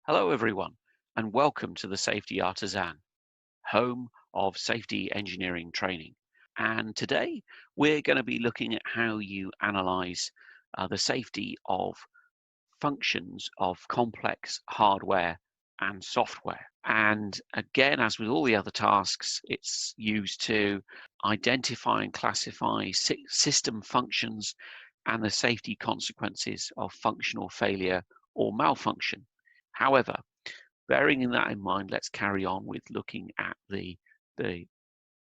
Hello, everyone, and welcome to the Safety Artisan, home of safety engineering training. And today we're going to be looking at how you analyze the safety of functions of complex hardware and software. And again, as with all the other tasks, it's used to identify and classify system functions and the safety consequences of functional failure or malfunction. However, bearing that in mind, let's carry on with looking at the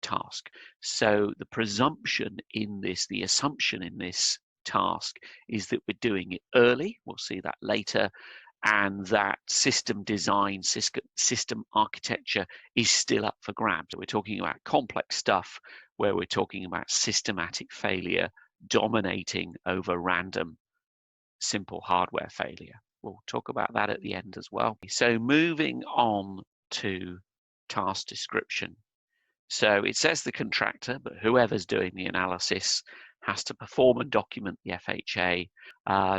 task. So the presumption in this, the assumption in this task is that we're doing it early. We'll see that later. And that system design, system architecture is still up for grabs. We're talking about complex stuff where we're talking about systematic failure dominating over random, simple hardware failure. We'll talk about that at the end as well. So moving on to task description. So it says the contractor, but whoever's doing the analysis has to perform and document the FHA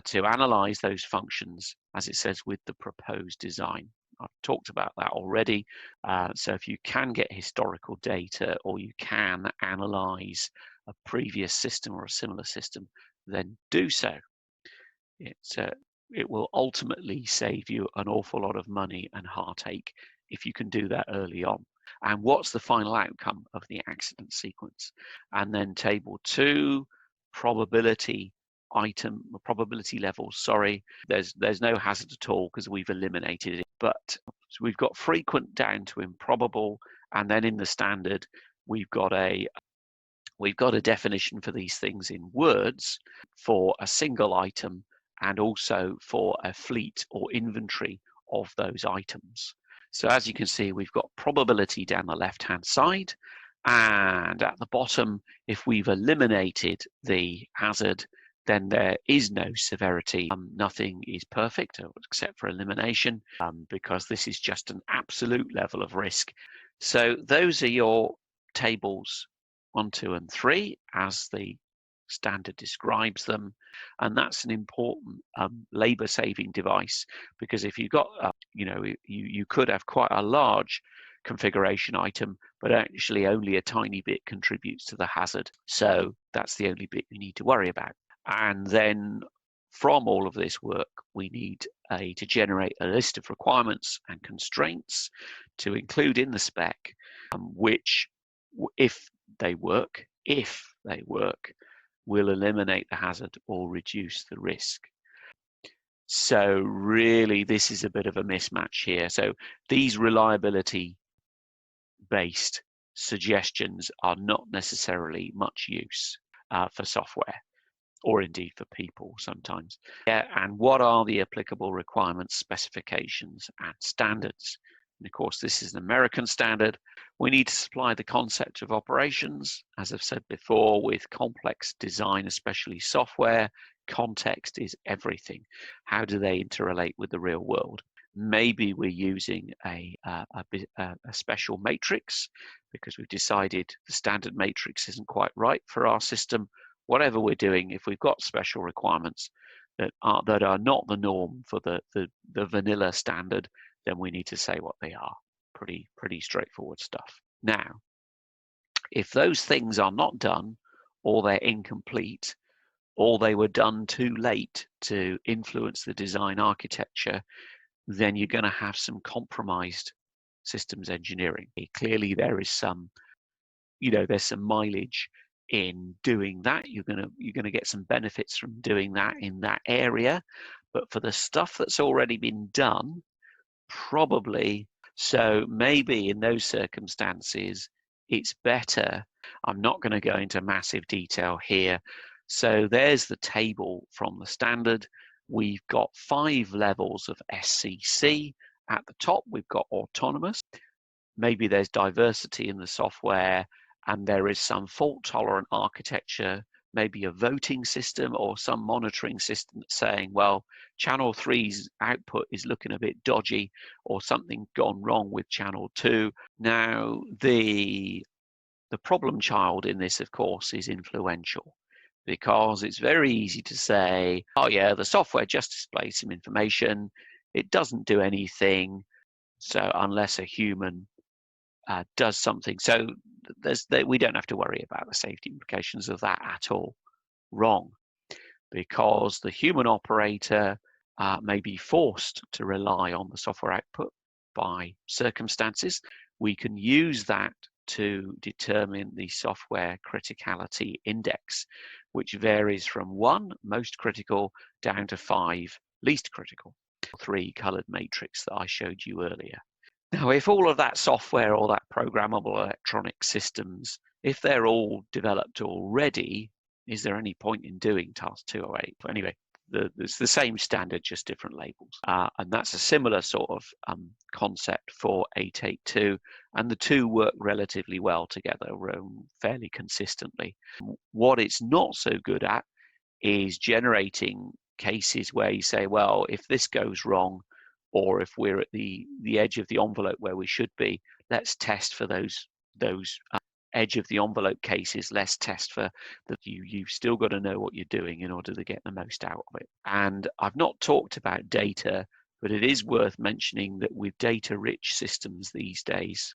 to analyze those functions, as it says, with the proposed design. I've talked about that already. So if you can get historical data or you can analyze a previous system or a similar system, then do so. It will ultimately save you an awful lot of money and heartache if you can do that early on. And what's the final outcome of the accident sequence? And then table 2, probability levels. Sorry, there's no hazard at all because we've eliminated it. But so we've got frequent down to improbable, and then in the standard we've got a definition for these things in words for a single item and also for a fleet or inventory of those items. So as you can see, we've got probability down the left-hand side, and at the bottom, if we've eliminated the hazard, then there is no severity. Nothing is perfect except for elimination, because this is just an absolute level of risk. So those are your tables 1, 2, and 3 as the standard describes them, and that's an important labor-saving device, because if you've got, you could have quite a large configuration item, but actually only a tiny bit contributes to the hazard. So that's the only bit you need to worry about. And then from all of this work, we need to generate a list of requirements and constraints to include in the spec, which, if they work, will eliminate the hazard or reduce the risk. So really, this is a bit of a mismatch here. So these reliability-based suggestions are not necessarily much use for software, or indeed for people sometimes. Yeah, and what are the applicable requirements, specifications, and standards? And of course, this is an American standard. We need to supply the concept of operations, as I've said before, with complex design, especially software. Context is everything. How do they interrelate with the real world? Maybe we're using a special matrix because we've decided the standard matrix isn't quite right for our system. Whatever we're doing, if we've got special requirements that are not the norm for the vanilla standard, then we need to say what they are. Pretty straightforward stuff. Now, if those things are not done, or they're incomplete, or they were done too late to influence the design architecture, then you're going to have some compromised systems engineering. Clearly, there is some, there's some mileage in doing that. You're going to get some benefits from doing that in that area, but for the stuff that's already been done, probably. So maybe in those circumstances, it's better. I'm not going to go into massive detail here. So there's the table from the standard. We've got 5 levels of SCC. At the top, we've got autonomous. Maybe there's diversity in the software, and there is some fault-tolerant architecture, maybe a voting system or some monitoring system saying, well, channel 3's output is looking a bit dodgy, or something gone wrong with channel 2. Now, the problem child in this, of course, is influential, because it's very easy to say, oh yeah, the software just displays some information. it doesn't do anything. So unless a human does something, so we don't have to worry about the safety implications of that at all. Wrong, because the human operator may be forced to rely on the software output by circumstances. We can use that to determine the software criticality index, which varies from 1, most critical, down to 5, least critical. 3 colored matrix that I showed you earlier. Now, if all of that software or that programmable electronic systems, if they're all developed already, is there any point in doing task 208? Anyway, it's the same standard, just different labels. And that's a similar sort of concept for 882. And the two work relatively well together, fairly consistently. What it's not so good at is generating cases where you say, well, if this goes wrong, or if we're at the edge of the envelope where we should be, let's test for those edge of the envelope cases. Let's test for that. You've still got to know what you're doing in order to get the most out of it. And I've not talked about data, but it is worth mentioning that with data-rich systems these days,